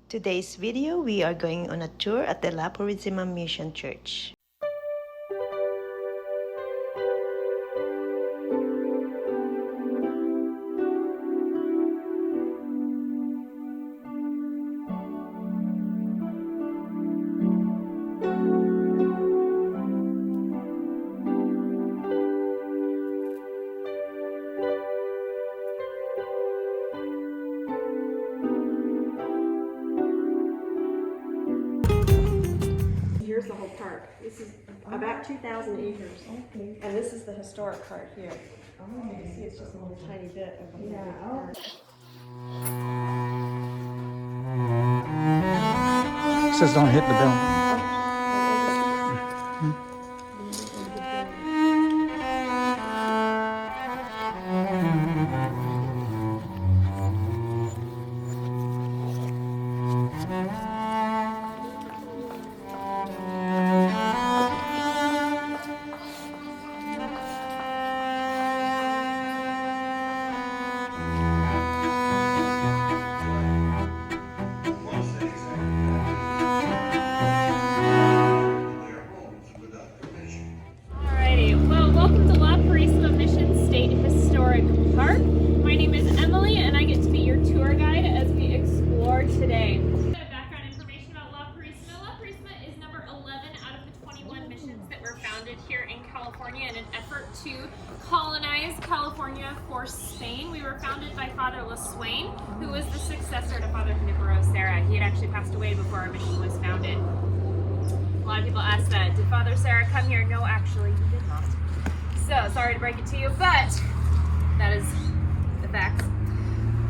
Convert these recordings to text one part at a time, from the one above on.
Today's video, we are going on a tour at the Purísima Mission Church. Here's the whole park. This is about 2,000 acres. Okay. And this is the historic part here. Oh, you can see it's just a little tiny bit of the whole park. It says don't hit the bell. Welcome to Purísima Mission State Historic Park. My name is Emily and I get to be your tour guide as we explore today. Background information about Purísima. Purísima is number 11 out of the 21 missions that were founded here in California in an effort to colonize California for Spain. We were founded by Father Swain, who was the successor to Father Junipero Serra. He had actually passed away before our mission was founded. A lot of people ask that. Did Father Serra come here? No, actually, he did not. So, sorry to break it to you, but that is the facts.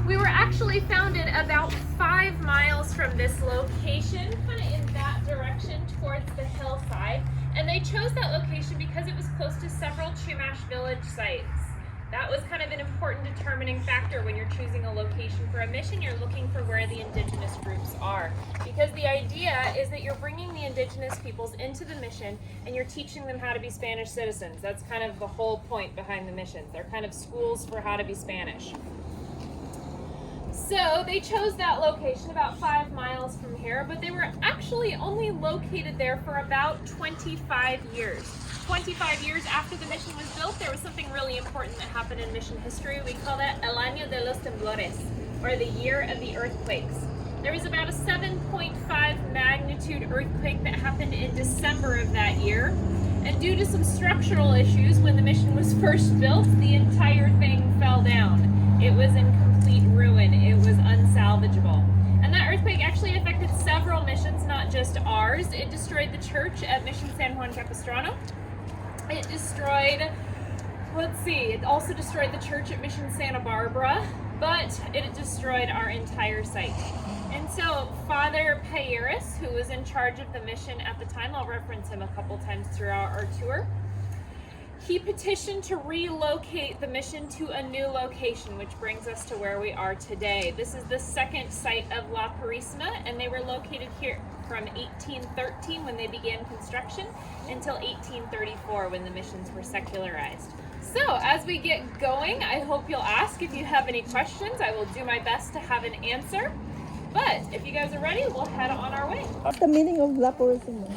We were actually founded about 5 miles from this location, kind of in that direction towards the hillside. And they chose that location because it was close to several Chumash village sites. That was kind of an important determining factor when you're choosing a location for a mission. You're looking for where the indigenous groups are. Because the idea is that you're bringing the indigenous peoples into the mission and you're teaching them how to be Spanish citizens. That's kind of the whole point behind the missions. They're kind of schools for how to be Spanish. So they chose that location about 5 miles from here, but they were actually only located there for about 25 years. 25 years after the mission was built, there was something really important that happened in mission history. We call that El Año de los Temblores, or the year of the earthquakes. There was about a 7.5 magnitude earthquake that happened in December of that year. And due to some structural issues, when the mission was first built, the entire thing fell down. It was in complete ruin. It was unsalvageable. And that earthquake actually affected several missions, not just ours. It destroyed the church at Mission San Juan Capistrano. It destroyed, it also destroyed the church at Mission Santa Barbara, but it destroyed our entire site. And so Father Payeras, who was in charge of the mission at the time, I'll reference him a couple times throughout our tour, he petitioned to relocate the mission to a new location, which brings us to where we are today. This is the second site of Purísima, and they were located here from 1813 when they began construction until 1834 when the missions were secularized. So as we get going, I hope you'll ask if you have any questions. I will do my best to have an answer. But if you guys are ready, we'll head on our way. What's the meaning of Purísima?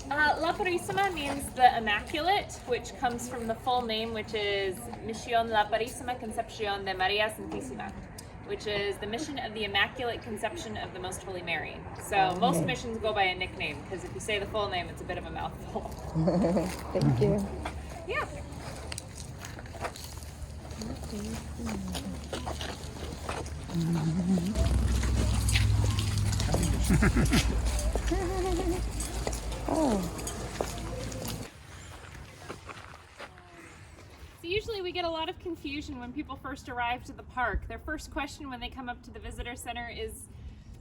Purísima means the Immaculate, which comes from the full name, which is Mission La Purísima Concepción de María Santísima, which is the mission of the Immaculate Conception of the Most Holy Mary. So most missions go by a nickname, because if you say the full name, it's a bit of a mouthful. Thank you. Yeah. Oh. So usually we get a lot of confusion when people first arrive to the park. Their first question when they come up to the visitor center is,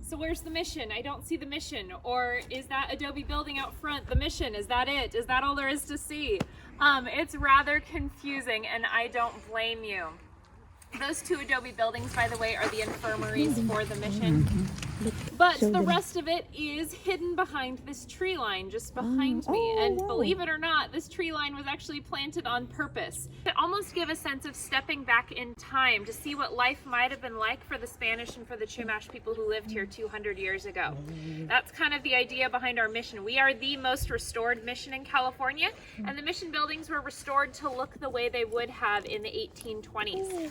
so where's the mission? I don't see the mission. Or is that Adobe building out front the mission? Is that it? Is that all there is to see? It's rather confusing, and I don't blame you. Those 2 Adobe buildings, by the way, are the infirmaries for the mission. But show the them. rest of it is hidden behind this tree line just behind me. Oh, And wow. believe it or not, this tree line was actually planted on purpose to almost give a sense of stepping back in time to see what life might have been like for the Spanish and for the Chumash people who lived here 200 years ago. That's kind of the idea behind our mission. We are the most restored mission in California, and the mission buildings were restored to look the way they would have in the 1820s.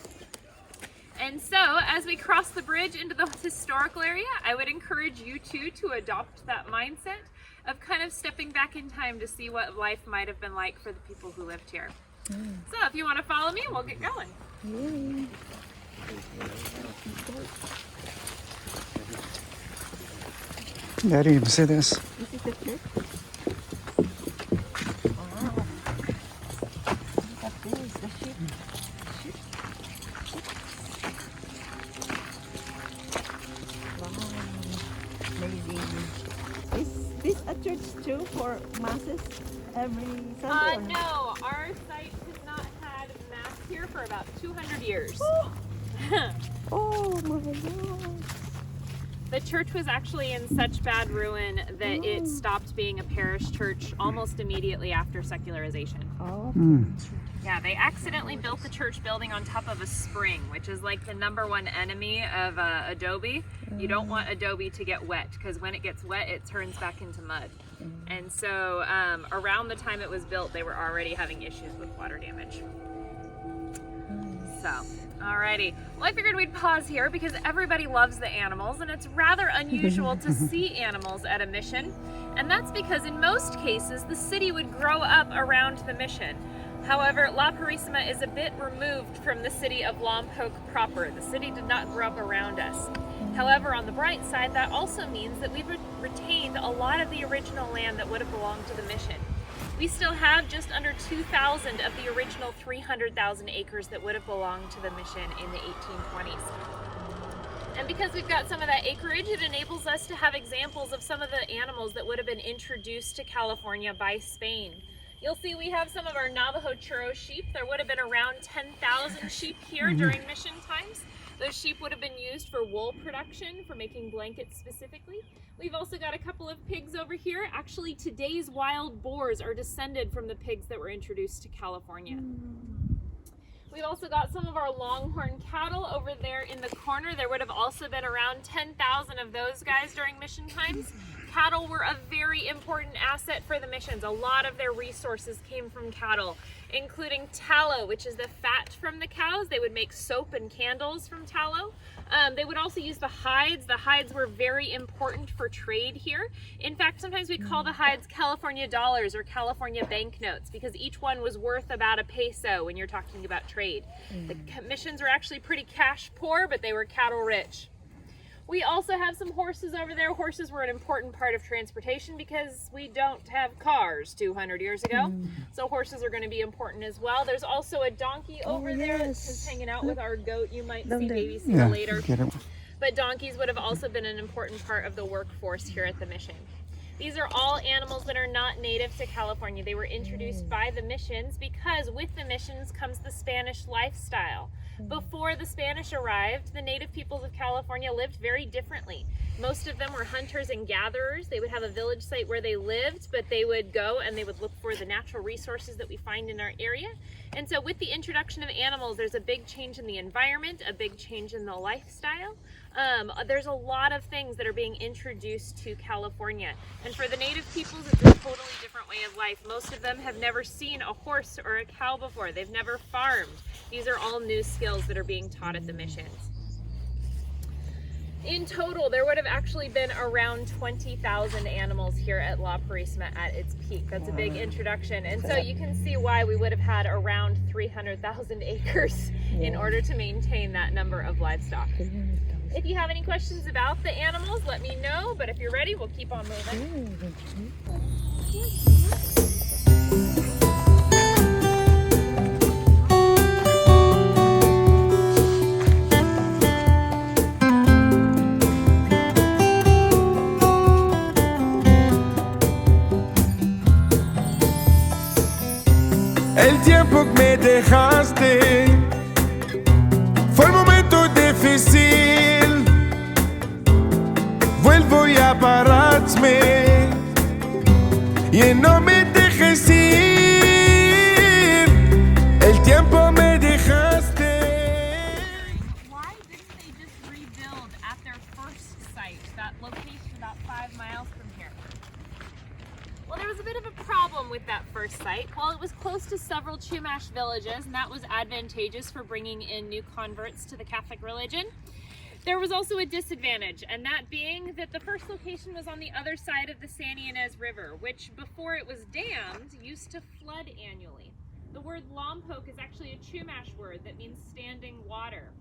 And so, as we cross the bridge into the historical area, I would encourage you too to adopt that mindset of kind of stepping back in time to see what life might have been like for the people who lived here. So, if you want to follow me, we'll get going. Yeah, I didn't even see this. This is the church. Wow. Look at this, the ship. Wow. Amazing. Is this a church too for masses every Sunday? or not? No, our site has not had mass here for about 200 years. Oh my God. The church was actually in such bad ruin that it stopped being a parish church almost immediately after secularization. Oh. Yeah, they accidentally built the church building on top of a spring, which is like the #1 enemy of Adobe. You don't want Adobe to get wet, because when it gets wet, it turns back into mud. And so around the time it was built, they were already having issues with water damage. So, alrighty. Well, I figured we'd pause here because everybody loves the animals, and it's rather unusual to see animals at a mission. And that's because in most cases, the city would grow up around the mission. However, La Purísima is a bit removed from the city of Lompoc proper. The city did not grow up around us. However, on the bright side, that also means that we've retained a lot of the original land that would have belonged to the mission. We still have just under 2,000 of the original 300,000 acres that would have belonged to the mission in the 1820s. And because we've got some of that acreage, it enables us to have examples of some of the animals that would have been introduced to California by Spain. You'll see we have some of our Navajo churro sheep. There would have been around 10,000 sheep here during mission times. Those sheep would have been used for wool production, for making blankets specifically. We've also got a couple of pigs over here. Actually, today's wild boars are descended from the pigs that were introduced to California. We've also got some of our longhorn cattle over there in the corner. There would have also been around 10,000 of those guys during mission times. Cattle were a very important asset for the missions. A lot of their resources came from cattle, including tallow, which is the fat from the cows. They would make soap and candles from tallow. They would also use the hides. The hides were very important for trade here. In fact, sometimes we call the hides California dollars or California banknotes because each one was worth about a peso when you're talking about trade. The missions were actually pretty cash poor, but they were cattle rich. We also have some horses over there. Horses were an important part of transportation because we don't have cars 200 years ago. So horses are going to be important as well. There's also a donkey over there that's just hanging out with our goat. You might see baby Yeah, later. get it. But donkeys would have also been an important part of the workforce here at the mission. These are all animals that are not native to California. They were introduced by the missions because with the missions comes the Spanish lifestyle. Before the Spanish arrived, the native peoples of California lived very differently. Most of them were hunters and gatherers. They would have a village site where they lived, but they would go and they would look for the natural resources that we find in our area. And so with the introduction of animals, there's a big change in the environment, a big change in the lifestyle. There's a lot of things that are being introduced to California. And for the native peoples, it's a totally different way of life. Most of them have never seen a horse or a cow before. They've never farmed. These are all new skills that are being taught at the missions. In total, there would have actually been around 20,000 animals here at La Purísima at its peak. That's a big introduction. And so you can see why we would have had around 300,000 acres in order to maintain that number of livestock. If you have any questions about the animals, let me know. But if you're ready, we'll keep on moving. El tiempo que me dejaste fue un momento difícil. voy a pararme y no me dejes ir. El tiempo me dejaste. Why didn't they just rebuild at their first site, that location about 5 miles from here? Well, there was a bit of a problem with that first site. While it was close to several Chumash villages, and that was advantageous for bringing in new converts to the Catholic religion, there was also a disadvantage, and that being that the first location was on the other side of the San Ynez River, which before it was dammed used to flood annually. The word Lompoc is actually a Chumash word that means standing water.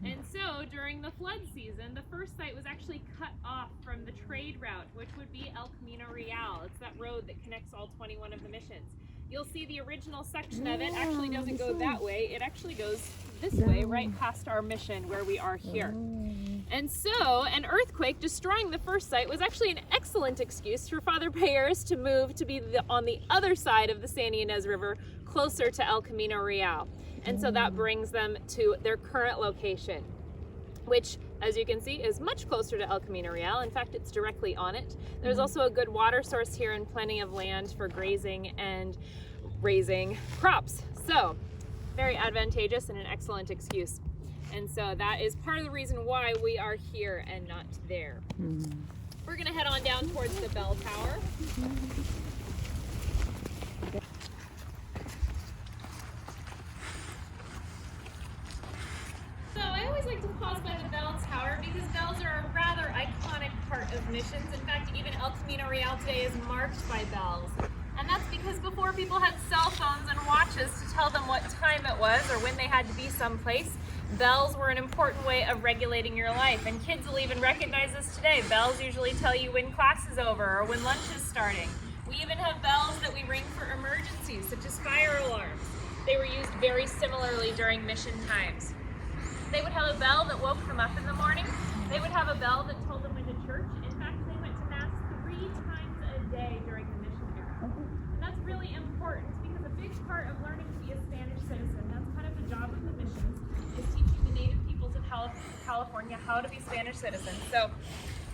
And so during the flood season, the first site was actually cut off from the trade route, which would be El Camino Real. It's that road that connects all 21 of the missions. You'll see the original section of it actually doesn't go that way. It actually goes this way, right past our mission where we are here. And so an earthquake destroying the first site was actually an excellent excuse for Father Payeras to move to be on the other side of the San Ynez River, closer to El Camino Real. And so that brings them to their current location, which, as you can see, is much closer to El Camino Real. In fact, it's directly on it. There's also a good water source here and plenty of land for grazing and raising crops. So, very advantageous and an excellent excuse. And so that is part of the reason why we are here and not there. We're gonna head on down towards the bell tower. So I always like to pause by the bell tower because bells are a rather iconic part of missions. In fact, even El Camino Real today is marked by bells. And that's because before people had cell phones and watches to tell them what time it was or when they had to be someplace, bells were an important way of regulating your life. And kids will even recognize this today. Bells usually tell you when class is over or when lunch is starting. We even have bells that we ring for emergencies, such as fire alarms. They were used very similarly during mission times. They would have a bell that woke them up in the morning. They would have a bell that told them when to church. In fact, they went to Mass 3 times a day during the mission era. And that's really important because a big part of learning to be a Spanish citizen, that's kind of the job of the missions, is teaching the native peoples of California how to be Spanish citizens. So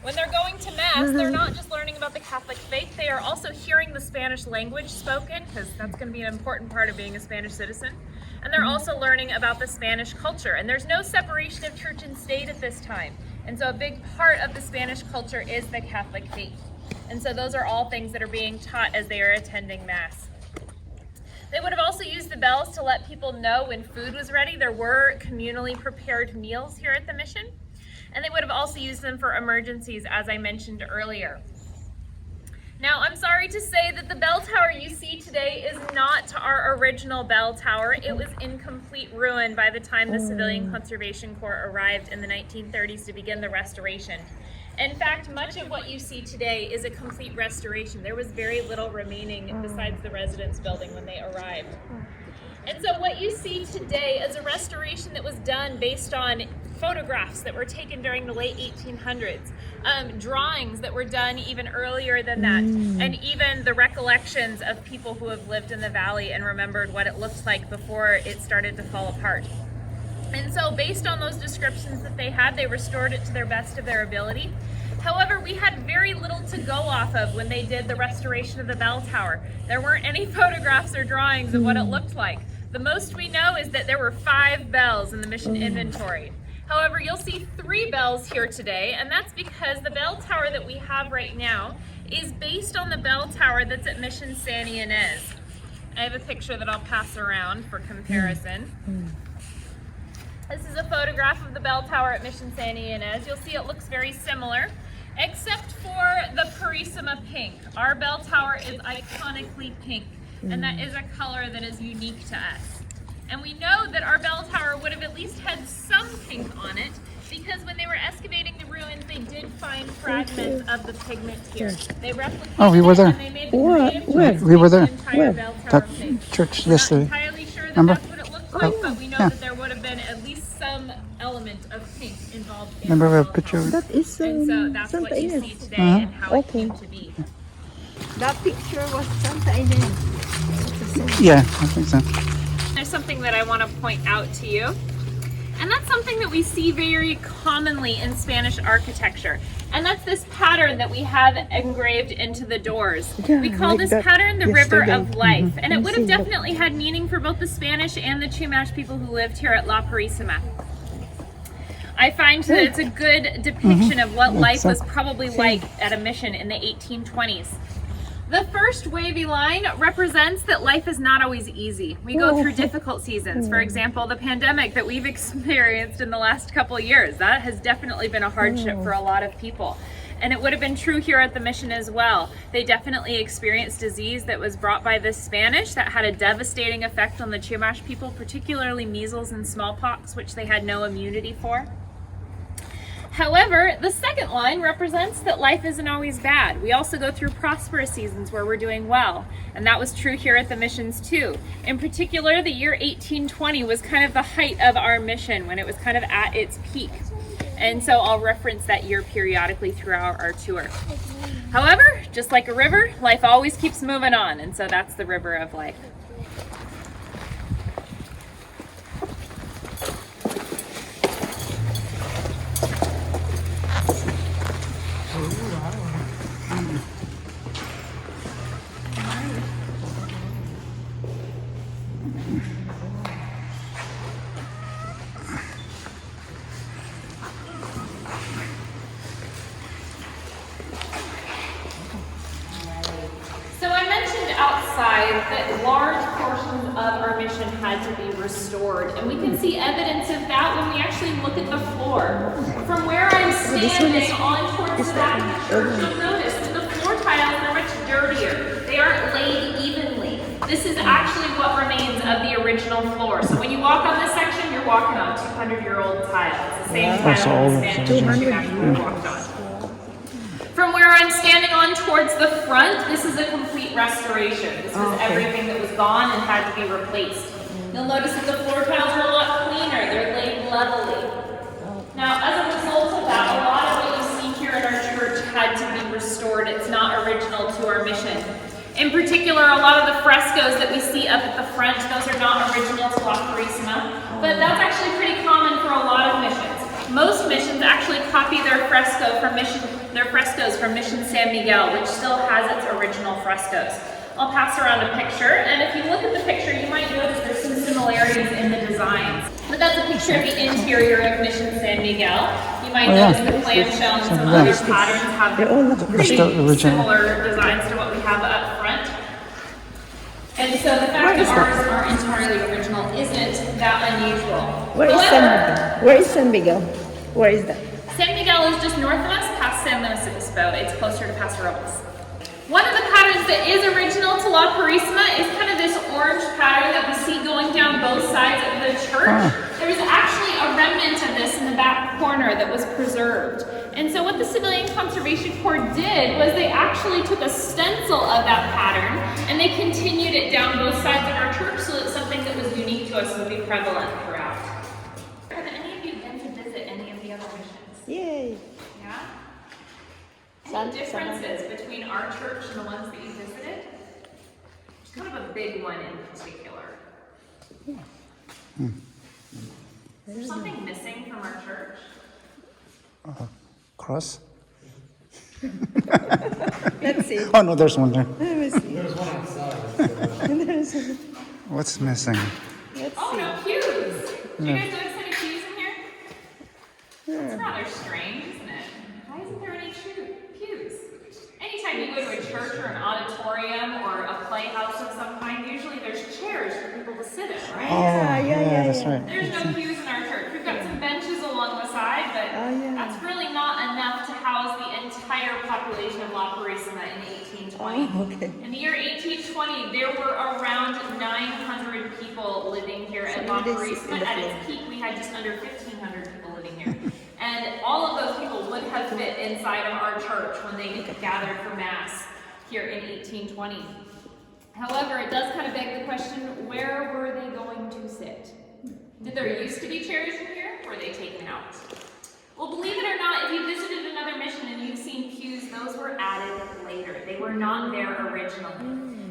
when they're going to Mass, they're not just learning about the Catholic faith, they are also hearing the Spanish language spoken, because that's going to be an important part of being a Spanish citizen. And they're also learning about the Spanish culture. And there's no separation of church and state at this time. And so a big part of the Spanish culture is the Catholic faith. And so those are all things that are being taught as they are attending Mass. They would have also used the bells to let people know when food was ready. There were communally prepared meals here at the mission. And they would have also used them for emergencies, as I mentioned earlier. Now, I'm sorry to say that the bell tower you see today is not our original bell tower. It was in complete ruin by the time the Civilian Conservation Corps arrived in the 1930s to begin the restoration. In fact, much of what you see today is a complete restoration. There was very little remaining besides the residence building when they arrived. And so what you see today is a restoration that was done based on photographs that were taken during the late 1800s, drawings that were done even earlier than that, and even the recollections of people who have lived in the valley and remembered what it looked like before it started to fall apart. And so based on those descriptions that they had, they restored it to their best of their ability. However, we had very little to go off of when they did the restoration of the bell tower. There weren't any photographs or drawings of what it looked like. The most we know is that there were 5 bells in the mission inventory. However, you'll see 3 bells here today, and that's because the bell tower that we have right now is based on the bell tower that's at Mission San Ynez. I have a picture that I'll pass around for comparison. This is a photograph of the bell tower at Mission San Ynez. You'll see it looks very similar, except for the Purísima pink. Our bell tower is iconically pink, and that is a color that is unique to us. And we know that our bell tower would have at least had some pink on it, because when they were excavating the ruins, they did find fragments of the pigment here. They replicated we were there. and they made the creative choice to We were make the there. entire bell tower That pink. church We're not yesterday. entirely sure that Remember? that's what it looked like, but we know Yeah. that there would have been at least some element of pink involved in Remember the a bell picture tower. of That is And so that's Santa what you Ynez. see today and how it came to be. That picture was Santa Ynez. Yeah, I think so. There's something that I want to point out to you. And that's something that we see very commonly in Spanish architecture. And that's this pattern that we have engraved into the doors. We call this pattern the River of Life. And it would have definitely had meaning for both the Spanish and the Chumash people who lived here at La Purísima. I find that it's a good depiction of what life was probably like at a mission in the 1820s. The first wavy line represents that life is not always easy. We go through difficult seasons. For example, the pandemic that we've experienced in the last couple of years. That has definitely been a hardship for a lot of people. And it would have been true here at the mission as well. They definitely experienced disease that was brought by the Spanish that had a devastating effect on the Chumash people, particularly measles and smallpox, which they had no immunity for. However, the second line represents that life isn't always bad. We also go through prosperous seasons where we're doing well. And that was true here at the missions too. In particular, the year 1820 was kind of the height of our mission when it was kind of at its peak. And so I'll reference that year periodically throughout our tour. However, just like a river, life always keeps moving on. And so that's the River of Life. That large portions of our mission had to be restored, and we can see evidence of that when we actually look at the floor. From where I'm standing on towards the back of the church, you'll notice that the floor tiles are much dirtier. They aren't laid evenly. This is actually what remains of the original floor. So when you walk on this section, you're walking on 200-year-old tile. It's the same tile that the Spanish church actually walked on. From where I'm standing on towards the front, this is a complete restoration. This was everything that was gone and had to be replaced. You'll notice that the floor tiles are a lot cleaner. They're laid levelly. Now, as a result of that, a lot of what you see here in our church had to be restored. It's not original to our mission. In particular, a lot of the frescoes that we see up at the front, those are not original to La Purísima, but that's actually pretty common for a lot of missions. Most missions actually copy their frescoes from Mission San Miguel, which still has its original frescoes. I'll pass around a picture, and if you look at the picture, you might notice there's some similarities in the designs. But that's a picture of the interior of Mission San Miguel. You might notice the clamshell and some other patterns have pretty similar designs to what we have up front. And so the fact that ours are entirely original isn't that unusual. Where is San Miguel? Where is that? San Miguel is just north of us, past San Luis Obispo. It's closer to Paso Robles. One of the patterns that is original to La Purísima is kind of this orange pattern that we see going down both sides of the church. There's actually a remnant of this in the back corner that was preserved. And so what the Civilian Conservation Corps did was they actually took a stencil of that pattern and they continued it down both sides of our church so that something that was unique to us would be prevalent throughout. Have any of you been to visit any of the other missions? Yay. Yeah? Any differences between our church and the ones that you visited? There's kind of a big one in particular. Is there something missing from our church? Cross? Let's see. Oh, no, there's one there. Let me see. There's one outside. What's missing? Let's Oh, see. no, pews! Do you guys notice any pews in here? That's rather strange, isn't it? Why isn't there any pews? Anytime you go to a church or an auditorium or a playhouse of some kind, usually there's chairs for people to sit in, right? Yeah, that's right. There's no pews in our church. We've got some benches along the side, but that's really not enough to house the entire population of La Purísima in 1820. In the year 1820, there were around 900 people living here at La Purísima. At its peak, we had just under 1,500 people living here. And all of those people would have fit inside of our church when they gathered for Mass here in 1820. However, it does kind of beg the question, where were they going to sit? Did there used to be chairs in here? Or were they taken out? Well, believe it or not, if you visited another mission and you've seen pews, those were added later. They were not there originally.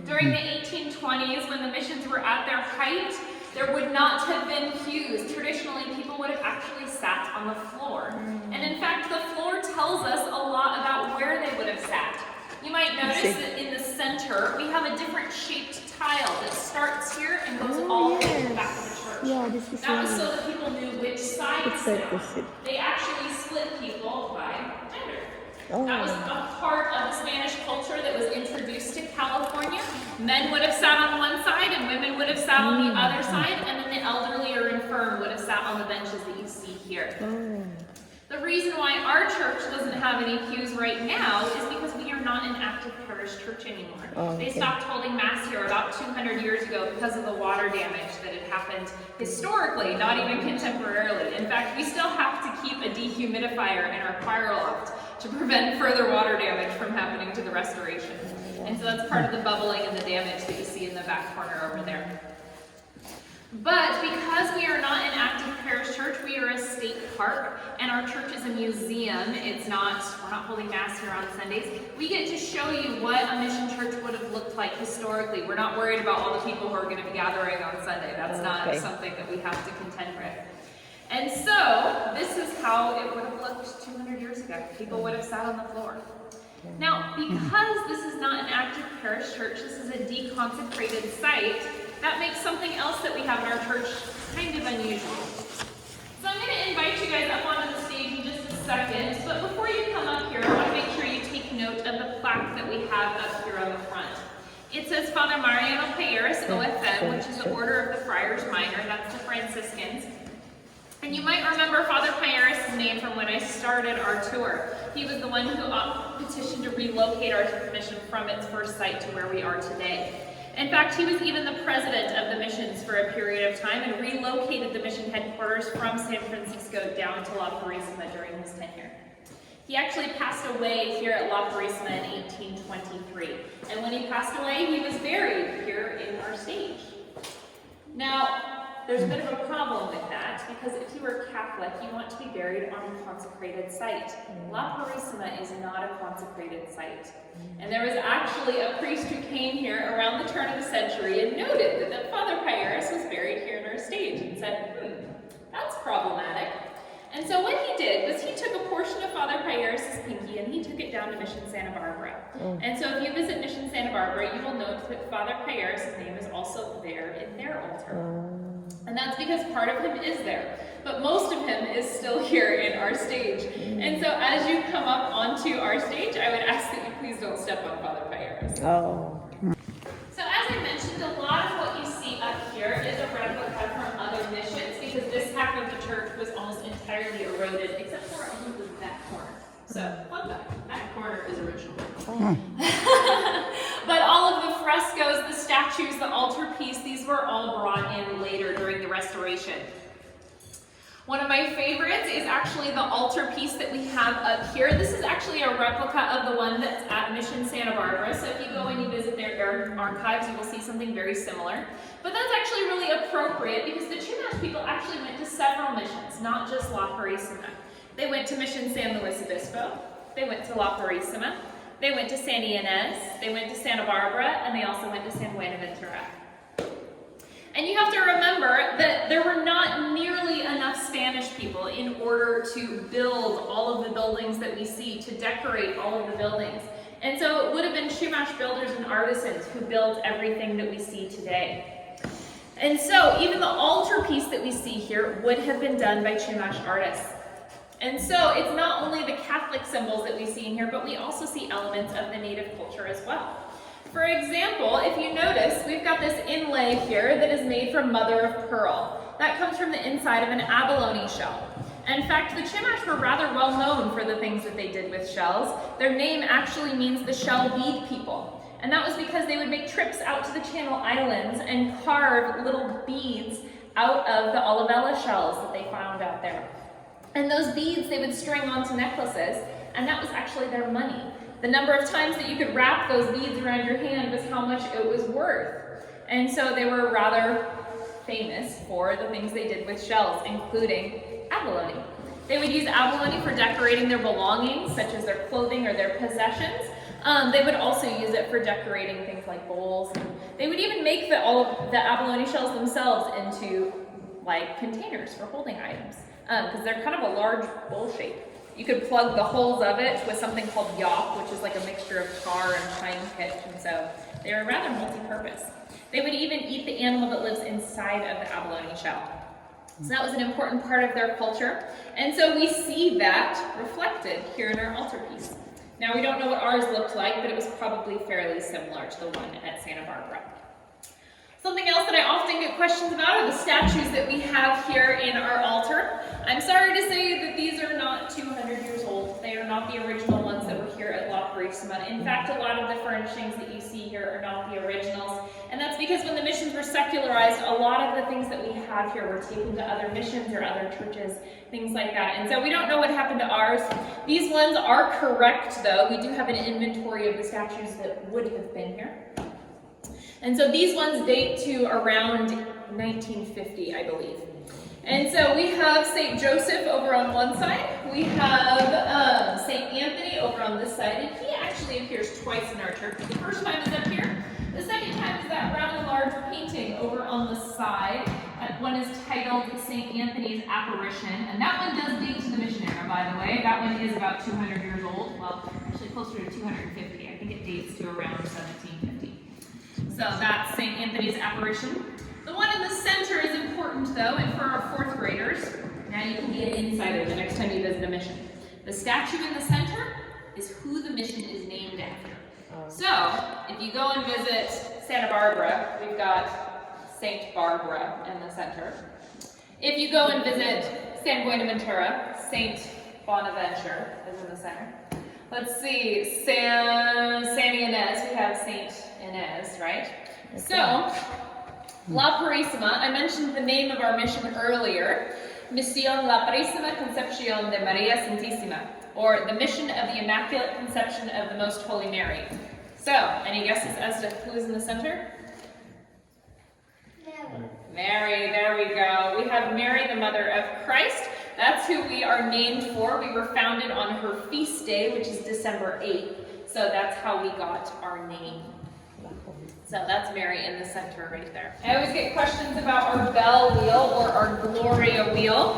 During the 1820s, when the missions were at their height, There would not have been pews. Traditionally, people would have actually sat on the floor. And in fact, the floor tells us a lot about where they would have sat. You might notice that in the center, we have a different shaped tile that starts here and goes all the way to the back of the church. Yeah, this is That was so that people knew which side to sit on. They actually split people by gender. That was a part of the Spanish culture that was introduced to California. Men would have sat on one side and women would have sat on the other side, and then the elderly or infirm would have sat on the benches that you see here. The reason why our church doesn't have any pews right now is because we are not an active parish church anymore. They stopped holding Mass here about 200 years ago because of the water damage that had happened historically, not even contemporarily. In fact, we still have to keep a dehumidifier in our choir loft to prevent further water damage from happening to the restoration. And so that's part of the bubbling and the damage that you see in the back corner over there. But because we are not an active parish church, we are a state park, and our church is a museum. We're not holding Mass here on Sundays. We get to show you what a mission church would have looked like historically. We're not worried about all the people who are going to be gathering on Sunday. That's not something that we have to contend with. And so, this is how it would have looked 200 years ago. People would have sat on the floor. Now, because this is not an active parish church, this is a deconsecrated site, that makes something else that we have in our church kind of unusual. So I'm going to invite you guys up onto the stage in just a second, but before you come up here, I want to make sure you take note of the plaque that we have up here on the front. It says Father Mariano Payeras, OFM, which is the Order of the Friars Minor, that's the Franciscans. And you might remember Father Payeras' name from when I started our tour. He was the one who petitioned to relocate our mission from its first site to where we are today. In fact, he was even the president of the missions for a period of time and relocated the mission headquarters from San Francisco down to La Purísima during his tenure. He actually passed away here at La Purísima in 1823. And when he passed away, he was buried here in our stage. Now, there's a bit of a problem with that, because if you were Catholic, you want to be buried on a consecrated site. La Purísima is not a consecrated site. And there was actually a priest who came here around the turn of the century and noted that Father Payeras was buried here in our stage and said, that's problematic. And so what he did was he took a portion of Father Payeras' pinky and he took it down to Mission Santa Barbara. And so if you visit Mission Santa Barbara, you will note that Father Payeras' name is also there in their altar. And that's because part of him is there, but most of him is still here in our stage. And so as you come up onto our stage, I would ask that you please don't step on Father Payeras. So as I mentioned, a lot of what you see up here is a replica from other missions, because this half of the church was almost entirely eroded, except for I think the back corner. So, fun fact, that corner is original. But all of the frescoes, the statues, the altarpiece, these were all brought in later during the restoration. One of my favorites is actually the altarpiece that we have up here. This is actually a replica of the one that's at Mission Santa Barbara. So if you go and you visit their archives, you will see something very similar. But that's actually really appropriate because the Chumash people actually went to several missions, not just La Purísima. They went to Mission San Luis Obispo, they went to La Purísima, they went to San Ynez, they went to Santa Barbara, and they also went to San Buenaventura. And you have to remember that there were not nearly enough Spanish people in order to build all of the buildings that we see, to decorate all of the buildings. And so it would have been Chumash builders and artisans who built everything that we see today. And so even the altarpiece that we see here would have been done by Chumash artists. And so it's not only the Catholic symbols that we see in here, but we also see elements of the native culture as well. For example, if you notice, we've got this inlay here that is made from mother of pearl. That comes from the inside of an abalone shell. In fact, the Chumash were rather well known for the things that they did with shells. Their name actually means the shell bead people. And that was because they would make trips out to the Channel Islands and carve little beads out of the olivella shells that they found out there. And those beads they would string onto necklaces, and that was actually their money. The number of times that you could wrap those beads around your hand was how much it was worth. And so they were rather famous for the things they did with shells, including abalone. They would use abalone for decorating their belongings, such as their clothing or their possessions, They would also use it for decorating things like bowls. They would even make all of the abalone shells themselves into like containers for holding items, because they're kind of a large bowl shape. You could plug the holes of it with something called yop, which is like a mixture of tar and pine pitch, and so they were rather multi-purpose. They would even eat the animal that lives inside of the abalone shell. So that was an important part of their culture, and so we see that reflected here in our altarpiece. Now, we don't know what ours looked like, but it was probably fairly similar to the one at Santa Barbara. Something else that I often get questions about are the statues that we have here in our altar. I'm sorry to say that these are not 200 years old. They are not the original ones that were here at La Purísima. In fact, a lot of the furnishings that you see here are not the originals. And that's because when the missions were secularized, a lot of the things that we have here were taken to other missions or other churches, things like that. And so we don't know what happened to ours. These ones are correct, though. We do have an inventory of the statues that would have been here. And so these ones date to around 1950, I believe. And so we have St. Joseph over on one side. We have St. Anthony over on this side. And he actually appears twice in our church. The first time is up here. The second time is that rather large painting over on the side. One is titled St. Anthony's Apparition. And that one does date to the mission era, by the way. That one is about 200 years old. Well, actually closer to 250. I think it dates to around 1750. So that's St. Anthony's Apparition. The one in the center is important, though, and for our fourth graders, now you can be an insider the next time you visit a mission. The statue in the center is who the mission is named after. So, if you go and visit Santa Barbara, we've got St. Barbara in the center. If you go and visit San Buenaventura, St. Bonaventure is in the center. Let's see, San Ynez, we have St. Ynez, right? So, La Purísima, I mentioned the name of our mission earlier, Misión La Purísima Concepción de María Santísima, or the Mission of the Immaculate Conception of the Most Holy Mary. So, any guesses as to who is in the center? Mary, there we go. We have Mary, the Mother of Christ. That's who we are named for. We were founded on her feast day, which is December 8th. So that's how we got our name. So that's Mary in the center right there. I always get questions about our bell wheel or our Gloria wheel.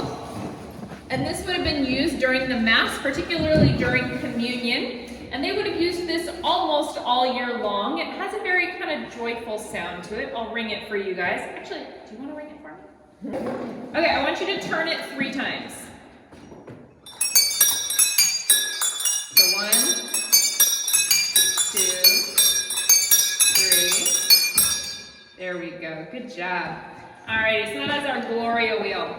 And this would have been used during the Mass, particularly during communion. And they would have used this almost all year long. It has a very kind of joyful sound to it. I'll ring it for you guys. Actually, do you want to ring it for me? Okay, I want you to turn it 3 times. So 1, 2, 3. There we go. Good job. Alrighty, so that's our Gloria wheel.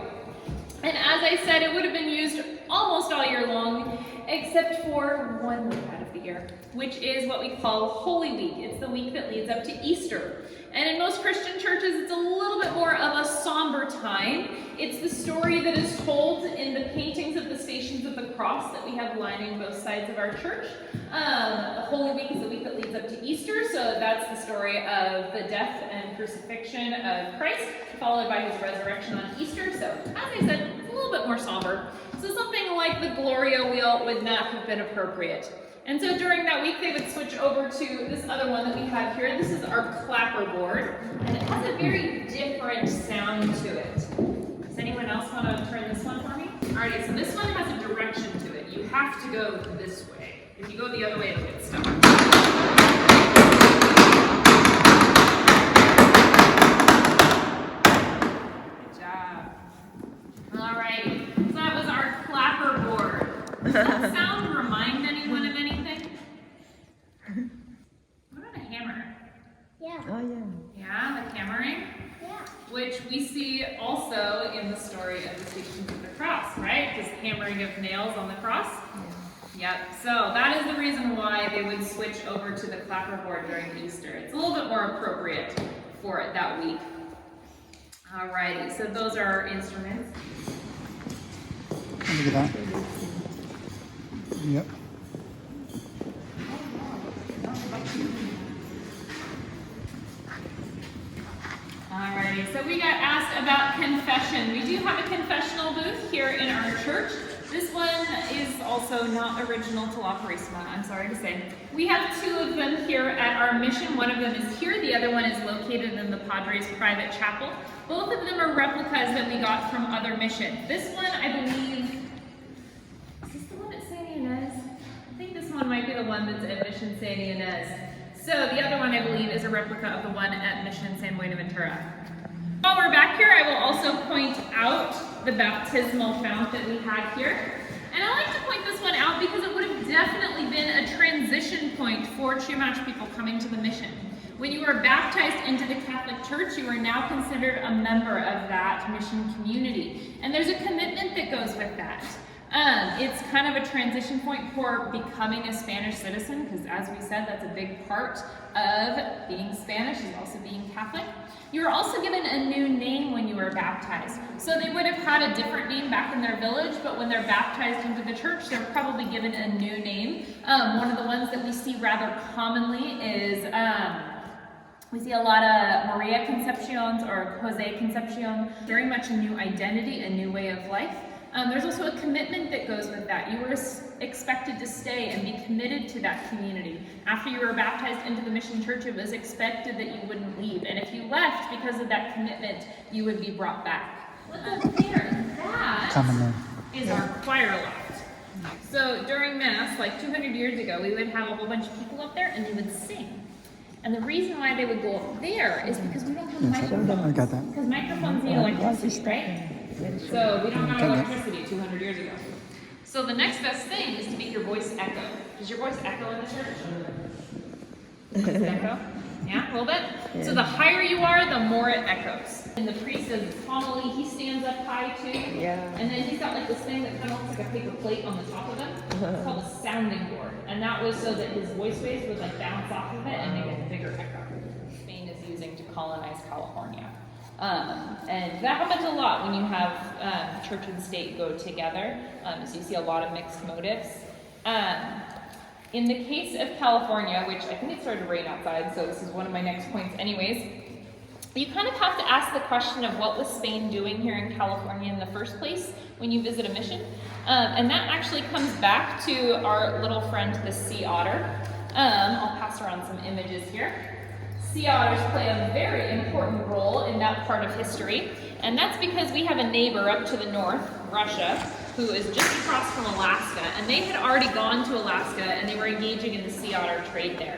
And as I said, it would have been used almost all year long, except for 1 week out of the year, which is what we call Holy Week. It's the week that leads up to Easter. And in most Christian churches, it's a little bit more of a somber time. It's the story that is told in the paintings of the Stations of the Cross that we have lining both sides of our church. The Holy Week is the week that leads up to Easter, so that's the story of the death and crucifixion of Christ, followed by his resurrection on Easter. So, as I said, it's a little bit more somber. So something like the Gloria wheel would not have been appropriate. And so during that week, they would switch over to this other one that we have here. This is our clapperboard, and it has a very different sound to it. Does anyone else want to turn this one for me? Alrighty, so this one has a direction to it. You have to go this way. If you go the other way, it'll get stuck. Good job. Alrighty, so that was our clapperboard. Does that sound remind anyone of anything? What about a hammer? Yeah. Oh, yeah. Yeah, the hammering? Yeah. Which we see also in the story of the Stations of the Cross, right? This hammering of nails on the cross. Yep, so that is the reason why they would switch over to the clapperboard during Easter. It's a little bit more appropriate for it that week. Alrighty, so those are our instruments. Look at that. Yep. Alrighty, so we got asked about confession. We do have a confessional booth here in our church. This one is also not original to La Purísima, I'm sorry to say. We have two of them here at our mission. One of them is here, the other one is located in the Padres private chapel. Both of them are replicas that we got from other missions. This one, I believe, is this the one at San Ynez? I think this one might be the one that's at Mission San Ynez. So the other one, I believe, is a replica of the one at Mission San Buenaventura. While we're back here, I will also point out the baptismal fount that we had here. And I like to point this one out because it would have definitely been a transition point for Chumash people coming to the mission. When you are baptized into the Catholic Church, you are now considered a member of that mission community. And there's a commitment that goes with that. It's kind of a transition point for becoming a Spanish citizen, because as we said, that's a big part of being Spanish, is also being Catholic. You were also given a new name when you were baptized. So they would have had a different name back in their village, but when they're baptized into the church, they're probably given a new name. One of the ones that we see rather commonly is, we see a lot of Maria Concepcions or Jose Concepcion, very much a new identity, a new way of life. There's also a commitment that goes with that. You were expected to stay and be committed to that community. After you were baptized into the mission church, it was expected that you wouldn't leave. And if you left because of that commitment, you would be brought back. What's up there? That is our choir loft. So during Mass, like 200 years ago, we would have a whole bunch of people up there and they would sing. And the reason why they would go up there is because we don't have microphones. I got that. Because microphones need electricity, right? So we don't have electricity 200 years ago. So the next best thing is to make your voice echo. Does your voice echo in the church? Does it echo? Yeah, a little bit? Yeah. So the higher you are, the more it echoes. And the priest does his homily, he stands up high too. Yeah. And then he's got like this thing that kind of looks like a paper plate on the top of him. It's called a sounding board. And that was so that his voice waves would like bounce off of it and make a bigger echo. Spain is using to colonize California. And that happens a lot when you have church and state go together. So you see a lot of mixed motives. In the case of California, which I think it started to rain outside, so this is one of my next points anyways, you kind of have to ask the question of what was Spain doing here in California in the first place when you visit a mission. And that actually comes back to our little friend, the sea otter. I'll pass around some images here. Sea otters play a very important role in that part of history, and that's because we have a neighbor up to the north, Russia, who is just across from Alaska, and they had already gone to Alaska and they were engaging in the sea otter trade there.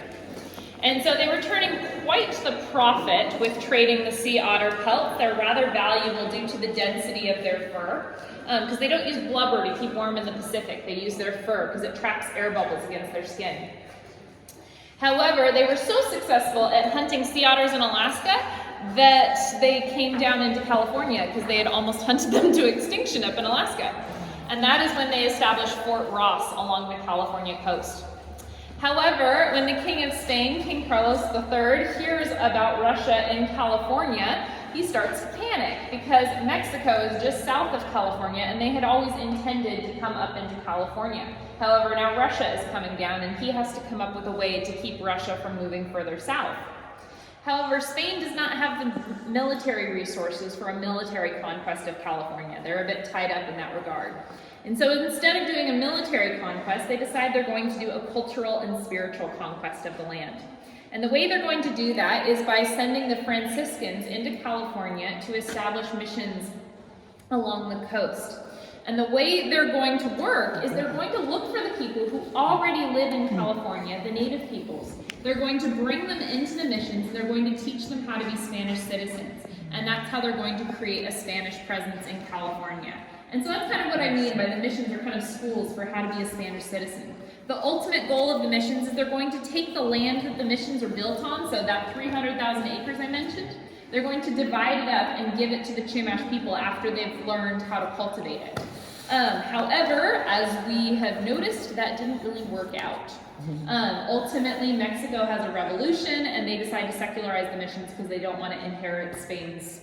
And so they were turning quite the profit with trading the sea otter pelts. They're rather valuable due to the density of their fur, because they don't use blubber to keep warm in the Pacific. They use their fur because it traps air bubbles against their skin. However, they were so successful at hunting sea otters in Alaska that they came down into California because they had almost hunted them to extinction up in Alaska. And that is when they established Fort Ross along the California coast. However, when the King of Spain, King Carlos III, hears about Russia in California, he starts to panic because Mexico is just south of California and they had always intended to come up into California. However, now Russia is coming down and he has to come up with a way to keep Russia from moving further south. However, Spain does not have the military resources for a military conquest of California. They're a bit tied up in that regard. And so instead of doing a military conquest, they decide they're going to do a cultural and spiritual conquest of the land. And the way they're going to do that is by sending the Franciscans into California to establish missions along the coast. And the way they're going to work is they're going to look for the people who already live in California, the native peoples. They're going to bring them into the missions. They're going to teach them how to be Spanish citizens. And that's how they're going to create a Spanish presence in California. And so that's kind of what I mean by the missions are kind of schools for how to be a Spanish citizen. The ultimate goal of the missions is they're going to take the land that the missions are built on, so that 300,000 acres I mentioned, they're going to divide it up and give it to the Chumash people after they've learned how to cultivate it. However, as we have noticed, that didn't really work out. Ultimately, Mexico has a revolution and they decide to secularize the missions because they don't want to inherit Spain's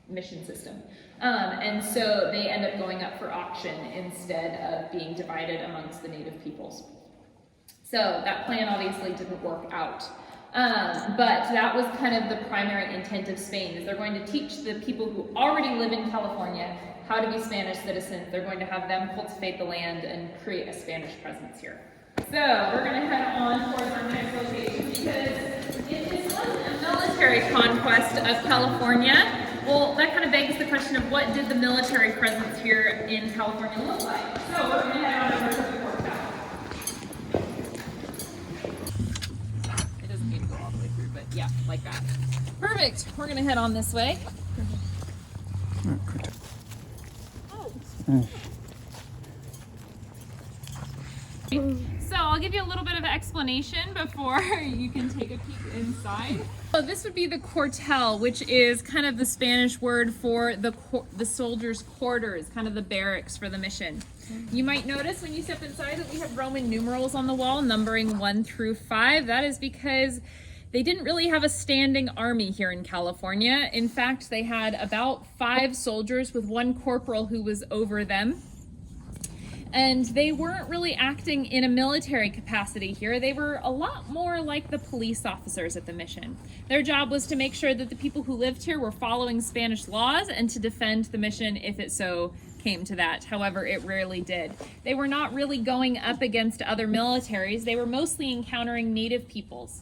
mission system. And so they end up going up for auction instead of being divided amongst the native peoples. So that plan obviously didn't work out. But that was kind of the primary intent of Spain, is they're going to teach the people who already live in California how to be Spanish citizens. They're going to have them cultivate the land and create a Spanish presence here. So we're going to head on military conquest of California. Well, that kind of begs the question of what did the military presence here in California look like? So we're going to head on over to the courthouse. It doesn't need to go all the way through, but yeah, like that. Perfect. We're going to head on this way. Oh, good. So I'll give you a little bit of explanation before you can take a peek inside. So this would be the cuartel, which is kind of the Spanish word for the soldiers' quarters, kind of the barracks for the mission. You might notice when you step inside that we have Roman numerals on the wall, numbering 1 through 5. That is because they didn't really have a standing army here in California. In fact, they had about 5 soldiers with 1 corporal who was over them. And they weren't really acting in a military capacity here. They were a lot more like the police officers at the mission. Their job was to make sure that the people who lived here were following Spanish laws and to defend the mission if it so came to that. However, it rarely did. They were not really going up against other militaries. They were mostly encountering native peoples.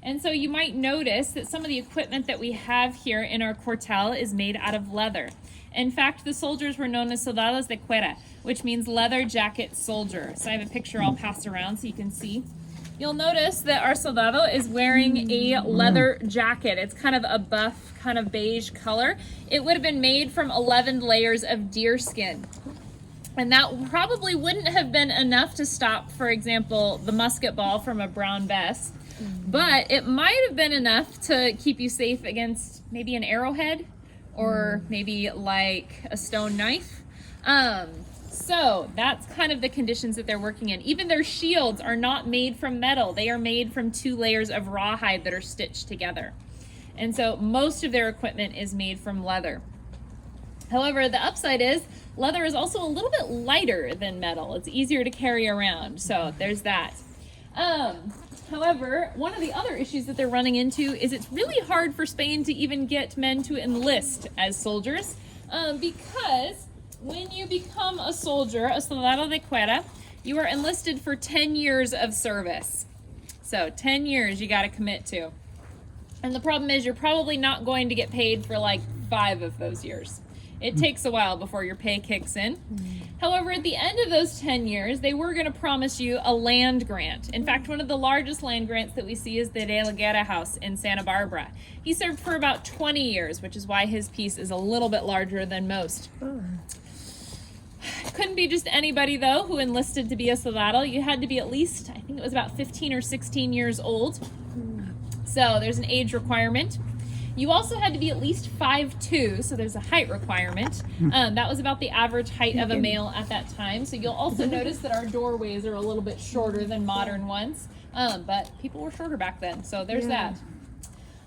And so you might notice that some of the equipment that we have here in our cuartel is made out of leather. In fact, the soldiers were known as soldados de cuera, which means leather jacket soldier. So I have a picture I'll pass around so you can see. You'll notice that our soldado is wearing a leather jacket. It's kind of a buff, kind of beige color. It would have been made from 11 layers of deer skin. And that probably wouldn't have been enough to stop, for example, the musket ball from a brown vest. But it might have been enough to keep you safe against maybe an arrowhead or maybe like a stone knife. So that's kind of the conditions that they're working in. Even their shields are not made from metal. They are made from 2 layers of rawhide that are stitched together. And so most of their equipment is made from leather. However, the upside is leather is also a little bit lighter than metal. It's easier to carry around. So there's that. However, one of the other issues that they're running into is it's really hard for Spain to even get men to enlist as soldiers because when you become a soldier, a soldado de cuera, you are enlisted for 10 years of service. So 10 years you got to commit to. And the problem is you're probably not going to get paid for like 5 of those years. It takes a while before your pay kicks in. However, at the end of those 10 years, they were going to promise you a land grant. In fact, one of the largest land grants that we see is the De la Guerra house in Santa Barbara. He served for about 20 years, which is why his piece is a little bit larger than most. Couldn't be just anybody, though, who enlisted to be a soldado. You had to be at least, I think it was about 15 or 16 years old. So there's an age requirement. You also had to be at least 5'2", so there's a height requirement. That was about the average height of a male at that time. So you'll also notice that our doorways are a little bit shorter than modern ones. But people were shorter back then, so there's that.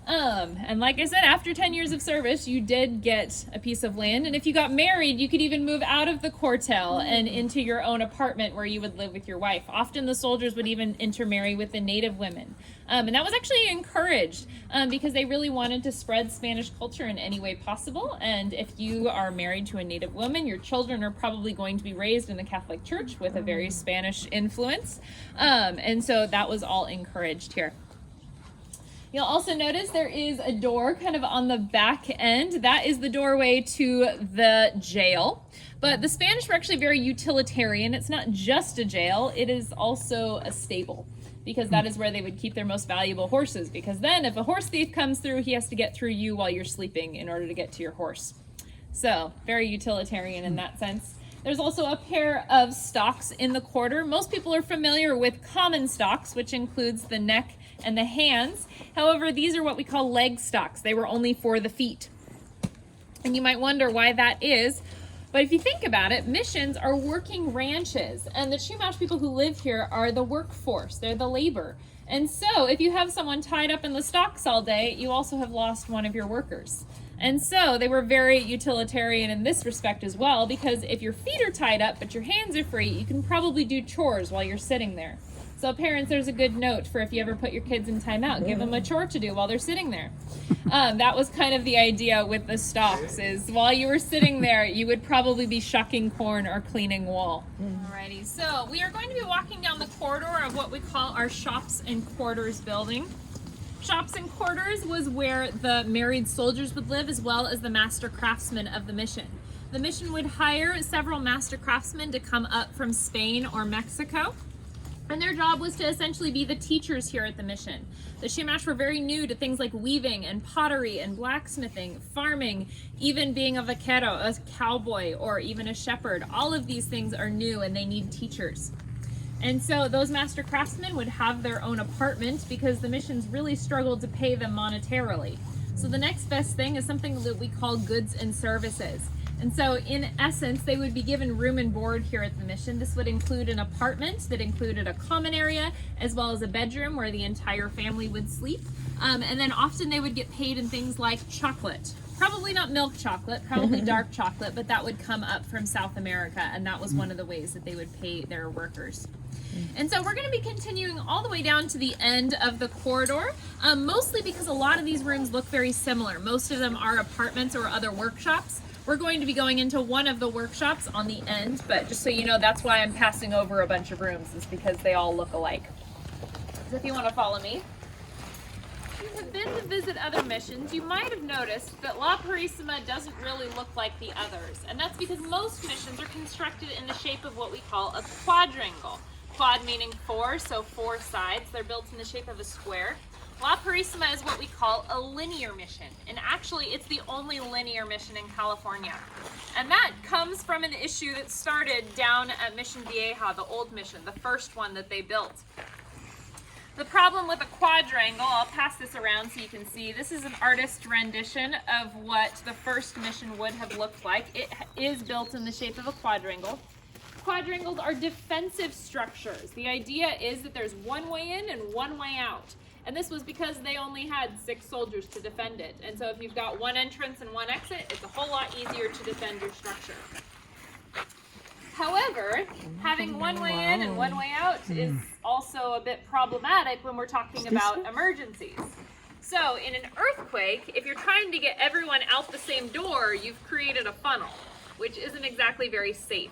And like I said, after 10 years of service, you did get a piece of land. And if you got married, you could even move out of the cuartel and into your own apartment where you would live with your wife. Often the soldiers would even intermarry with the native women. And that was actually encouraged because they really wanted to spread Spanish culture in any way possible. And if you are married to a native woman, your children are probably going to be raised in the Catholic Church with a very Spanish influence. And so that was all encouraged here. You'll also notice there is a door kind of on the back end. That is the doorway to the jail. But the Spanish were actually very utilitarian. It's not just a jail, it is also a stable, because that is where they would keep their most valuable horses. Because then if a horse thief comes through, he has to get through you while you're sleeping in order to get to your horse. So very utilitarian in that sense. There's also a pair of stocks in the quarter. Most people are familiar with common stocks, which includes the neck and the hands. However, these are what we call leg stocks. They were only for the feet. And you might wonder why that is. But if you think about it, missions are working ranches, and the Chumash people who live here are the workforce. They're the labor. And so if you have someone tied up in the stocks all day, you also have lost one of your workers. And so they were very utilitarian in this respect as well, because if your feet are tied up but your hands are free, you can probably do chores while you're sitting there. So parents, there's a good note for if you ever put your kids in timeout, give them a chore to do while they're sitting there. That was kind of the idea with the stocks, is while you were sitting there, you would probably be shucking corn or cleaning wool. Alrighty, so we are going to be walking down the corridor of what we call our shops and quarters building. Shops and quarters was where the married soldiers would live, as well as the master craftsmen of the mission. The mission would hire several master craftsmen to come up from Spain or Mexico, and their job was to essentially be the teachers here at the mission. The Chumash were very new to things like weaving and pottery and blacksmithing, farming, even being a vaquero, a cowboy, or even a shepherd. All of these things are new and they need teachers. And so those master craftsmen would have their own apartment because the missions really struggled to pay them monetarily. So the next best thing is something that we call goods and services. And so in essence, they would be given room and board here at the mission. This would include an apartment that included a common area as well as a bedroom where the entire family would sleep. And then often they would get paid in things like chocolate. Probably not milk chocolate, probably dark chocolate, but that would come up from South America, and that was one of the ways that they would pay their workers. And so we're going to be continuing all the way down to the end of the corridor, mostly because a lot of these rooms look very similar. Most of them are apartments or other workshops. We're going to be going into one of the workshops on the end, but just so you know, that's why I'm passing over a bunch of rooms, is because they all look alike. So if you want to follow me. If you have been to visit other missions, you might have noticed that La Purísima doesn't really look like the others, and that's because most missions are constructed in the shape of what we call a quadrangle. Quad meaning four, so four sides. They're built in the shape of a square. La Purísima is what we call a linear mission, and actually it's the only linear mission in California. And that comes from an issue that started down at Mission Vieja, the old mission, the first one that they built. The problem with a quadrangle, I'll pass this around so you can see, this is an artist rendition of what the first mission would have looked like. It is built in the shape of a quadrangle. Quadrangles are defensive structures. The idea is that there's one way in and one way out. And this was because they only had 6 soldiers to defend it. And so if you've got one entrance and one exit, it's a whole lot easier to defend your structure. However, having one way in and one way out is also a bit problematic when we're talking about emergencies. So in an earthquake, if you're trying to get everyone out the same door, you've created a funnel, which isn't exactly very safe.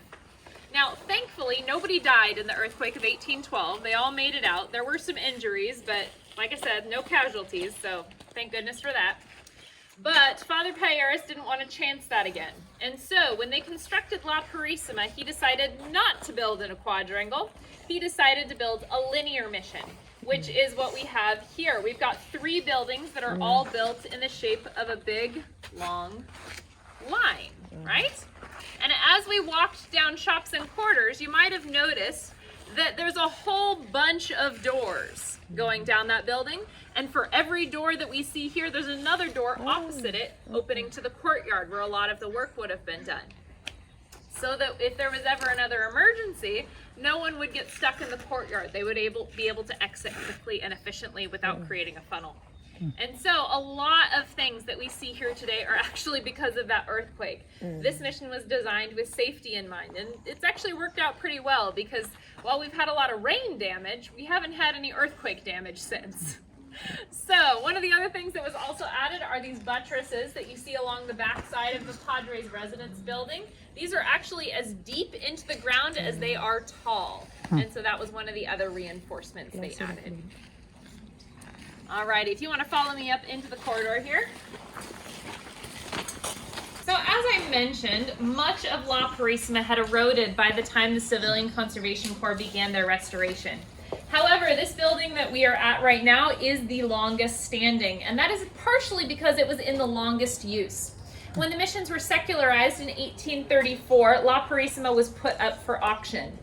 Now, thankfully, nobody died in the earthquake of 1812. They all made it out. There were some injuries, but like I said, no casualties, so thank goodness for that. But Father Payeras didn't want to chance that again. And so when they constructed La Purísima, he decided not to build in a quadrangle. He decided to build a linear mission, which is what we have here. We've got 3 buildings that are all built in the shape of a big, long line, right? And as we walked down shops and quarters, you might have noticed that there's a whole bunch of doors going down that building. And for every door that we see here, there's another door opposite it, opening to the courtyard where a lot of the work would have been done. So that if there was ever another emergency, no one would get stuck in the courtyard. They would be able to exit quickly and efficiently without creating a funnel. And so a lot of things that we see here today are actually because of that earthquake. This mission was designed with safety in mind, and it's actually worked out pretty well because while we've had a lot of rain damage, we haven't had any earthquake damage since. So one of the other things that was also added are these buttresses that you see along the back side of the Padres residence building. These are actually as deep into the ground as they are tall. And so that was one of the other reinforcements they added. Alrighty, if you want to follow me up into the corridor here. So as I mentioned, much of La Purísima had eroded by the time the Civilian Conservation Corps began their restoration. However, this building that we are at right now is the longest standing, and that is partially because it was in the longest use. When the missions were secularized in 1834, La Purísima was put up for auction.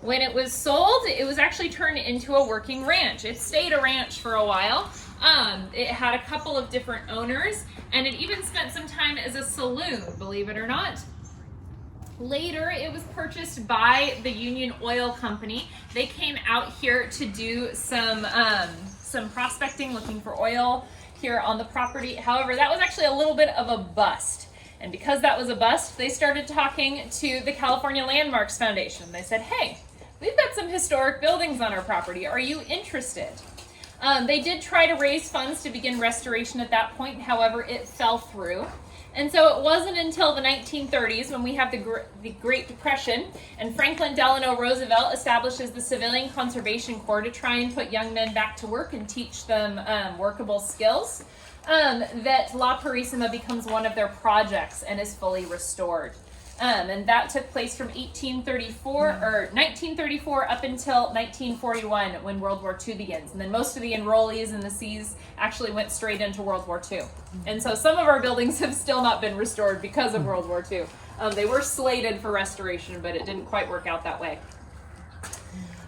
When it was sold, it was actually turned into a working ranch. It stayed a ranch for a while. It had a couple of different owners, and it even spent some time as a saloon, believe it or not. Later, it was purchased by the Union Oil Company. They came out here to do some prospecting, looking for oil here on the property. However, that was actually a little bit of a bust. And because that was a bust, they started talking to the California Landmarks Foundation. They said, hey, we've got some historic buildings on our property. Are you interested? They did try to raise funds to begin restoration at that point. However, it fell through. And so it wasn't until the 1930s when we have the Great Depression and Franklin Delano Roosevelt establishes the Civilian Conservation Corps to try and put young men back to work and teach them workable skills, that La Purísima becomes one of their projects and is fully restored. And that took place from 1934 up until 1941 when World War II begins. And then most of the enrollees in the Seas actually went straight into World War II. And so some of our buildings have still not been restored because of World War II. They were slated for restoration, but it didn't quite work out that way.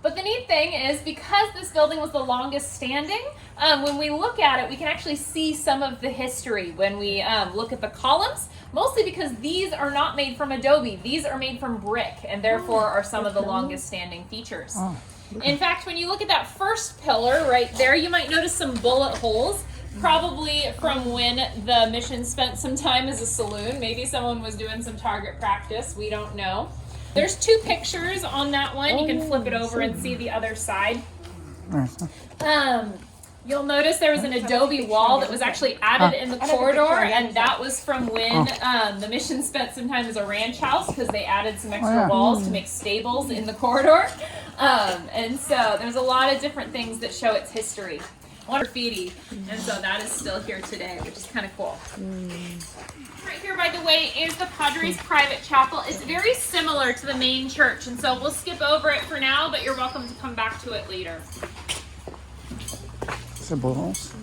But the neat thing is, because this building was the longest standing, when we look at it, we can actually see some of the history when we look at the columns, mostly because these are not made from adobe. These are made from brick, and therefore are some of the longest standing features. In fact, when you look at that first pillar right there, you might notice some bullet holes, probably from when the mission spent some time as a saloon. Maybe someone was doing some target practice. We don't know. There's two pictures on that one. You can flip it over and see the other side. You'll notice there was an adobe wall that was actually added in the corridor, and that was from when the mission spent some time as a ranch house, because they added some extra walls to make stables in the corridor. And so there's a lot of different things that show its history. Graffiti, and so that is still here today, which is kind of cool. Right here, by the way, is the Padres private chapel. It's very similar to the main church, and so we'll skip over it for now, but you're welcome to come back to it later. Symbols.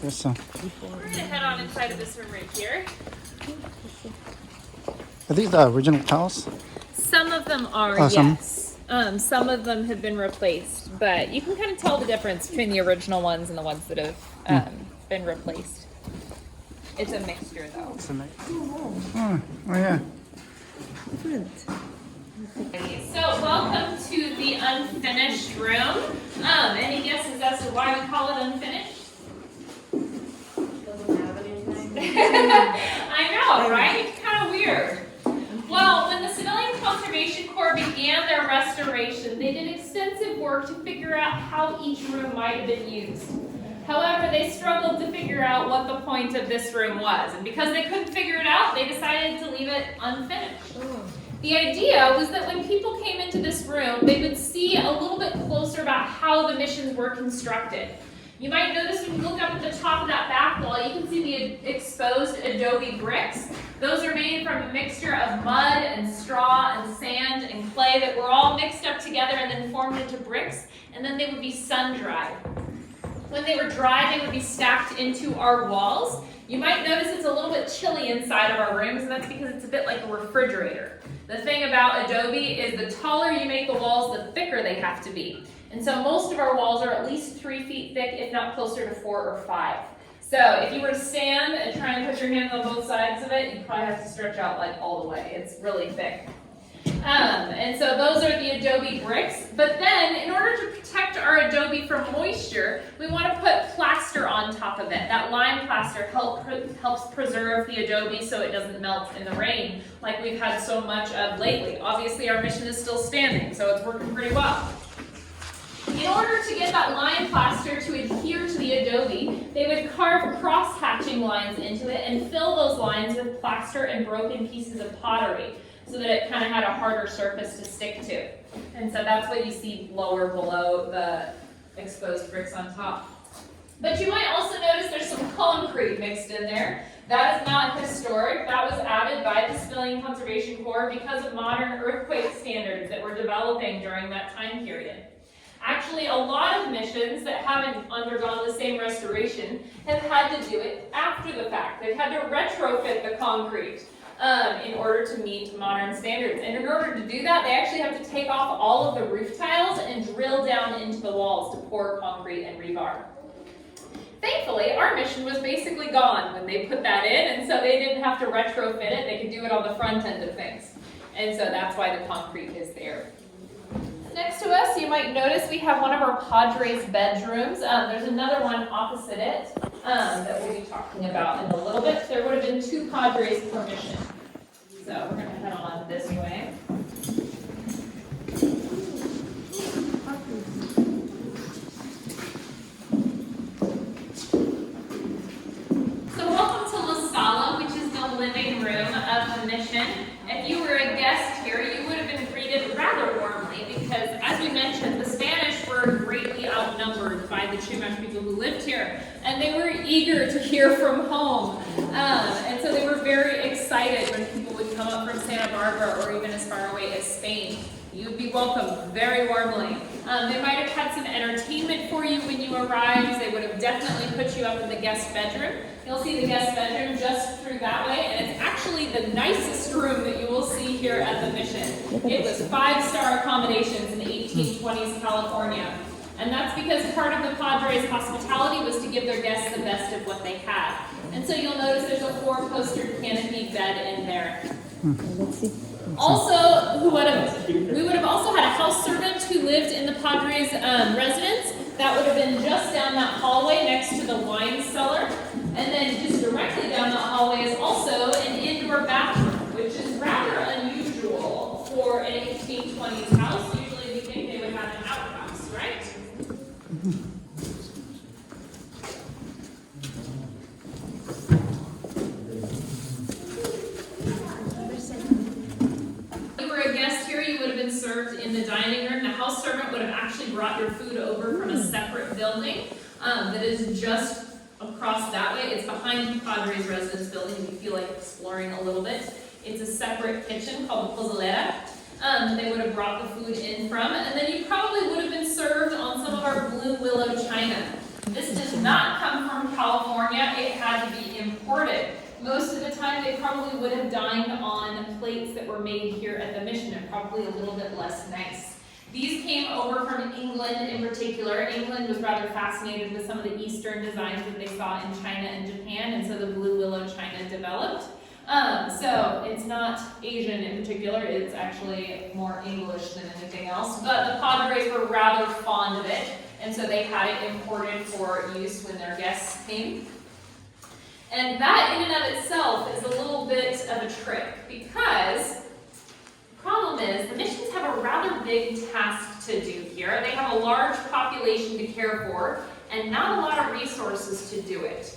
Yes, sir. We're going to head on inside of this room right here. Are these the original tiles? Some of them are, yes. Some of them have been replaced, but you can kind of tell the difference between the original ones and the ones that have been replaced. It's a mixture, though. It's a mix. Oh, yeah. So, welcome to the unfinished room. Any guesses as to why we call it unfinished? Doesn't have anything. I know, right? Kind of weird. Well, when the Civilian Conservation Corps began their restoration, they did extensive work to figure out how each room might have been used. However, they struggled to figure out what the point of this room was, and because they couldn't figure it out, they decided to leave it unfinished. The idea was that when people came into this room, they would see a little bit closer about how the missions were constructed. You might notice when you look up at the top of that back wall, you can see the exposed adobe bricks. Those are made from a mixture of mud and straw and sand and clay that were all mixed up together and then formed into bricks, and then they would be sun-dried. When they were dry, they would be stacked into our walls. You might notice it's a little bit chilly inside of our rooms, and that's because it's a bit like a refrigerator. The thing about adobe is the taller you make the walls, the thicker they have to be. And so most of our walls are at least 3 feet thick, if not closer to 4 or 5. So if you were to stand and try and put your hands on both sides of it, you'd probably have to stretch out like all the way. It's really thick. And so those are the adobe bricks. But then, in order to protect our adobe from moisture, we want to put plaster on top of it. That lime plaster helps preserve the adobe so it doesn't melt in the rain like we've had so much of lately. Obviously, our mission is still standing, so it's working pretty well. In order to get that lime plaster to adhere to the adobe, they would carve cross-hatching lines into it and fill those lines with plaster and broken pieces of pottery, so that it kind of had a harder surface to stick to. And so that's what you see lower below the exposed bricks on top. But you might also notice there's some concrete mixed in there. That is not historic. That was added by the Civilian Conservation Corps because of modern earthquake standards that were developing during that time period. Actually, a lot of missions that haven't undergone the same restoration have had to do it after the fact. They've had to retrofit the concrete in order to meet modern standards. And in order to do that, they actually have to take off all of the roof tiles and drill down into the walls to pour concrete and rebar. Thankfully, our mission was basically gone when they put that in, and so they didn't have to retrofit it. They could do it on the front end of things. And so that's why the concrete is there. Next to us, you might notice we have one of our Padres bedrooms. There's another one opposite it that we'll be talking about in a little bit. There would have been 2 Padres per mission. So we're going to head on this way. So welcome to La Sala, which is the guest here, you would have been greeted rather warmly because, as we mentioned, the Spanish were greatly outnumbered by the Chumash people who lived here, and they were eager to hear from home. And so they were very excited when people would come up from Santa Barbara or even as far away as Spain. You would be welcomed very warmly. They might have had some entertainment for you when you arrived. They would have definitely put you up in the guest bedroom. You'll see the guest bedroom just through that way, and it's actually the nicest room that you will see here at the mission. It was 5-star accommodations in 1820s California. And that's because part of the Padres' hospitality was to give their guests the best of what they had. And so you'll notice there's a 4-poster canopy bed in there. Let's see. Also, we would have also had a house servant who lived in the Padres' residence. That would have been just down that hallway next to the wine cellar. And then just directly down that hallway is also an indoor bathroom, which is rather unusual for an 1820s house. Usually we think they would have an outhouse, right? Served in the dining room. The house servant would have actually brought your food over from a separate building that is just across that way. It's behind the Padres residence building if you feel like exploring a little bit. It's a separate kitchen called the Pozolera. They would have brought the food in from, and then you probably would have been served on some of our blue willow china. This does not come from California. It had to be imported. Most of the time, they probably would have dined on plates that were made here at the mission, and probably a little bit less nice. These came over from England in particular. England was rather fascinated with some of the Eastern designs that they saw in China and Japan, and so the blue willow china developed. So it's not Asian in particular, it's actually more English than anything else, but the Padres were rather fond of it, and so they had it imported for use when their guests came. And that in and of itself is a little bit of a trick, because the problem is the missions have a rather big task to do here. They have a large population to care for and not a lot of resources to do it.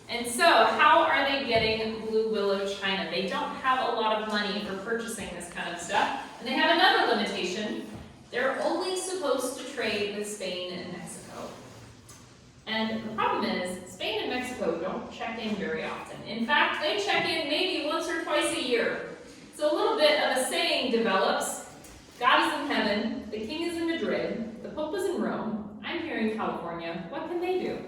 And so how are they getting blue willow china? They don't have a lot of money for purchasing this kind of stuff. And they have another limitation. They're only supposed to trade with Spain and Mexico. And the problem is, Spain and Mexico don't check in very often. In fact, they check in maybe once or twice a year. So a little bit of a saying develops. God is in heaven, the king is in Madrid, the Pope is in Rome, I'm here in California, what can they do?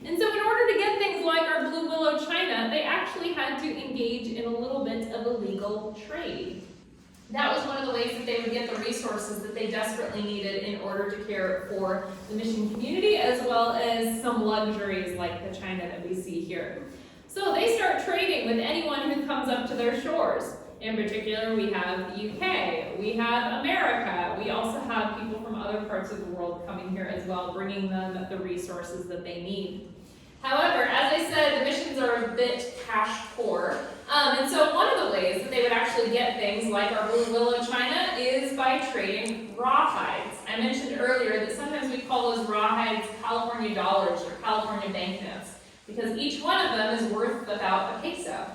And so in order to get things like our blue willow china, they actually had to engage in a little bit of illegal trade. That was one of the ways that they would get the resources that they desperately needed in order to care for the mission community, as well as some luxuries like the china that we see here. So they start trading with anyone who comes up to their shores. In particular, we have the UK, we have America, we also have people from other parts of the world coming here as well, bringing them the resources that they need. However, as I said, the missions are a bit cash poor, and so one of the ways that they would actually get things like our blue willow china is by trading rawhides. I mentioned earlier that sometimes we call those rawhides California dollars or California banknotes, because each one of them is worth about a peso.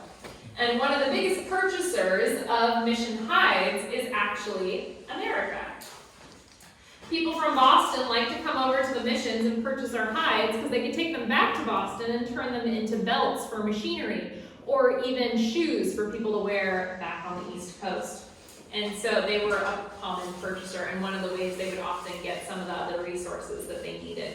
And one of the biggest purchasers of mission hides is actually America. People from Boston like to come over to the missions and purchase our hides because they can take them back to Boston and turn them into belts for machinery, or even shoes for people to wear back on the East Coast. And so they were a common purchaser, and one of the ways they would often get some of the other resources that they needed.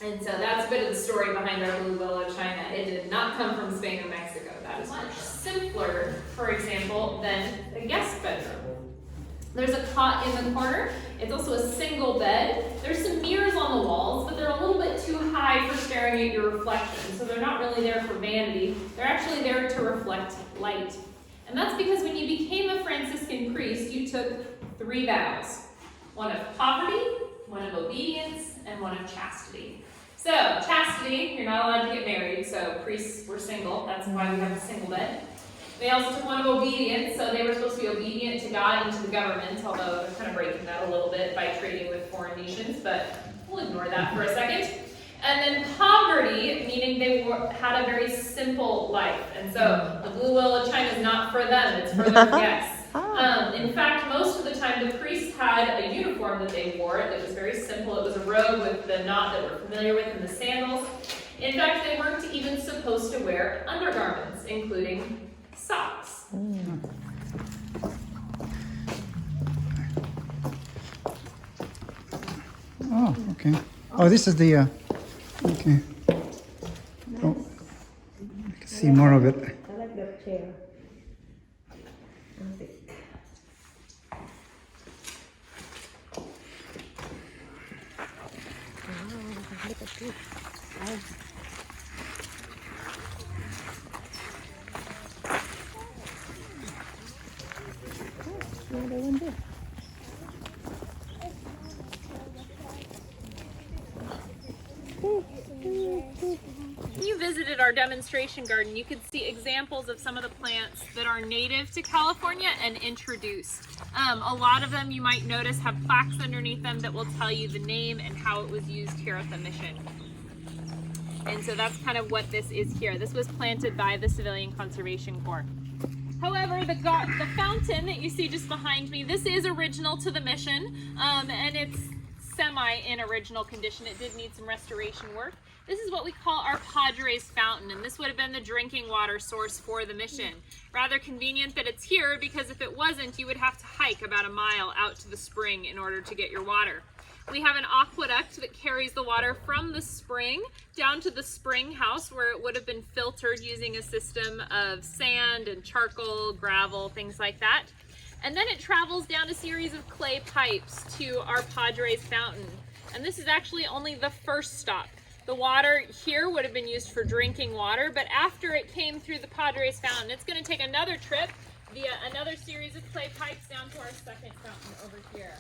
And so that's a bit of the story behind our blue willow china. It did not come from Spain or Mexico. That is much simpler, for example, than a guest bedroom. There's a cot in the corner. It's also a single bed. There's some mirrors on the walls, but they're a little bit too high for staring at your reflection. So they're not really there for vanity. They're actually there to reflect light. And that's because when you became a Franciscan priest, you took 3 vows. One of poverty, one of obedience, and one of chastity. So, chastity, you're not allowed to get married, so priests were single. That's why we have a single bed. They also took one of obedience, so they were supposed to be obedient to God and to the government, although they're kind of breaking that a little bit by trading with foreign nations, but we'll ignore that for a second. And then poverty, meaning they had a very simple life. And so the blue willow china is not for them, it's for their guests. In fact, most of the time the priests had a uniform that they wore that was very simple. It was a robe with the knot that we're familiar with and the sandals. In fact, they weren't even supposed to wear undergarments, including socks. Oh, okay. Oh, this is the, okay. Oh, I can see more of it. I like the chair. Look at this. Another one there. When you visited our demonstration garden, you could see examples of some of the plants that are native to California and introduced. A lot of them you might notice have plaques underneath them that will tell you the name and how it was used here at the mission. And so that's kind of what this is here. This was planted by the Civilian Conservation Corps. However, the fountain that you see just behind me, this is original to the mission, and it's semi in original condition. It did need some restoration work. This is what we call our Padres fountain, and this would have been the drinking water source for the mission. Rather convenient that it's here, because if it wasn't, you would have to hike about a mile out to the spring in order to get your water. We have an aqueduct that carries the water from the spring down to the spring house, where it would have been filtered using a system of sand and charcoal, gravel, things like that. And then it travels down a series of clay pipes to our Padres fountain. And this is actually only the first stop. The water here would have been used for drinking water, but after it came through the Padres fountain, it's going to take another trip via another series of clay pipes down to our second fountain over here.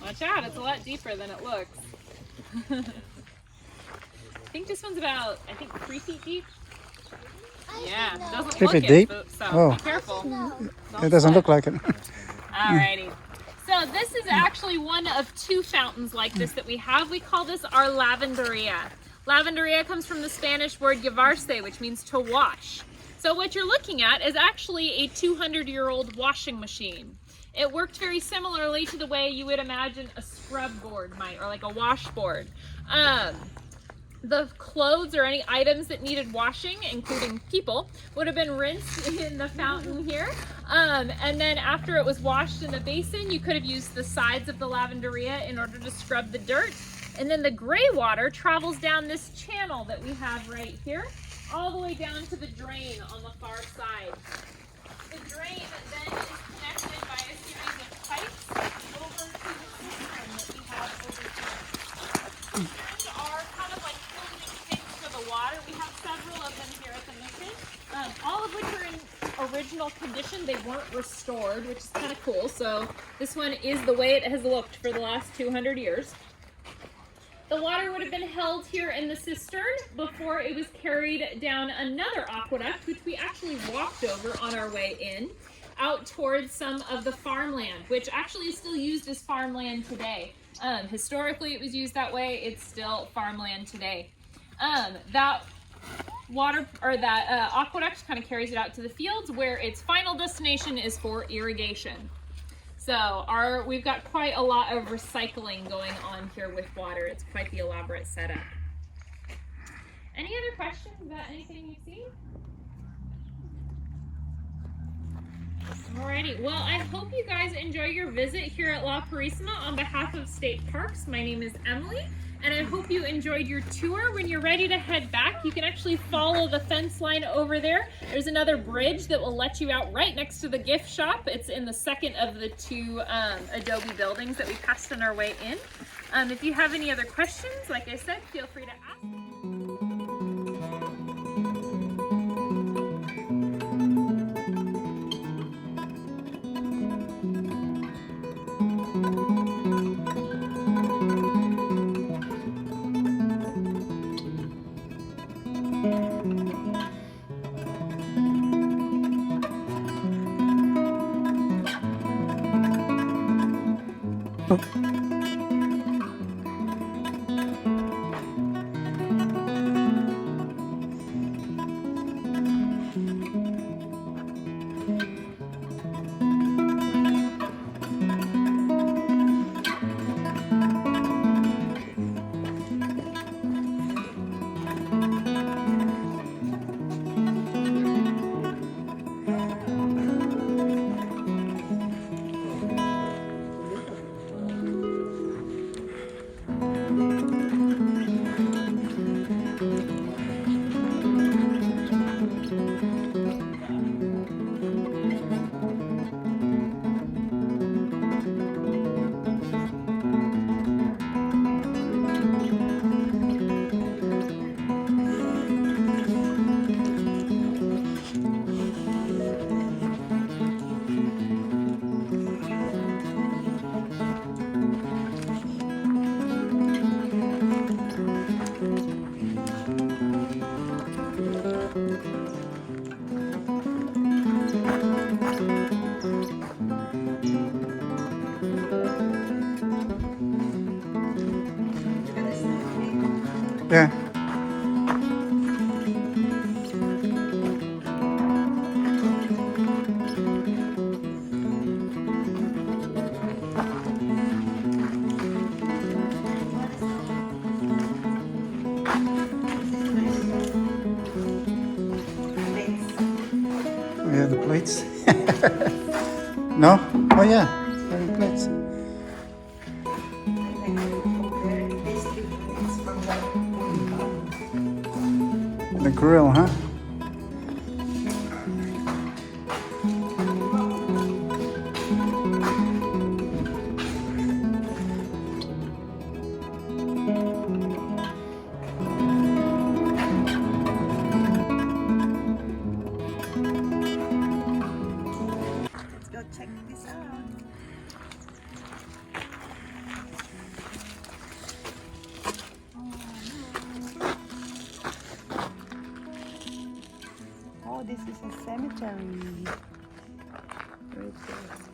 Watch out, it's a lot deeper than it looks. I think this one's about, 3 feet deep. Yeah, doesn't 3 look feet it, deep? so Oh. be careful. It doesn't look like it. Alrighty. So this is actually one of 2 fountains like this that we have. We call this our lavanderia. Lavanderia comes from the Spanish word llevarse, which means to wash. So what you're looking at is actually a 200-year-old washing machine. It worked very similarly to the way you would imagine a scrub board might, or like a washboard. The clothes or any items that needed washing, including people, would have been rinsed in the fountain here. And then after it was washed in a basin, you could have used the sides of the lavanderia in order to scrub the dirt. And then the gray water travels down this channel that we have right here, all the way down to the drain on the far side. The drain then is connected by a series of pipes over to the cistern that we have over here. Cisterns are kind of like floating tanks for the water. We have several of them here at the mission, all of which are in original condition. They weren't restored, which is kind of cool. So this one is the way it has looked for the last 200 years. The water would have been held here in the cistern before it was carried down another aqueduct, which we actually walked over on our way in, out towards some of the farmland, which actually is still used as farmland today. Historically, it was used that way. It's still farmland today. That water, or that aqueduct, kind of carries it out to the fields, where its final destination is for irrigation. So we've got quite a lot of recycling going on here with water. It's quite the elaborate setup. Any other questions about anything you've seen? Alrighty, well, I hope you guys enjoy your visit here at La Purísima. On behalf of State Parks, my name is Emily, and I hope you enjoyed your tour. When you're ready to head back, you can actually follow the fence line over there. There's another bridge that will let you out right next to the gift shop. It's in the second of the 2 Adobe buildings that we passed on our way in. If you have any other questions, like I said, feel free to ask. Yeah. Oh, yeah, the plates. No? Oh, yeah. There are the plates. The grill, huh? Let's go check this out. Oh, this is a cemetery. Right there.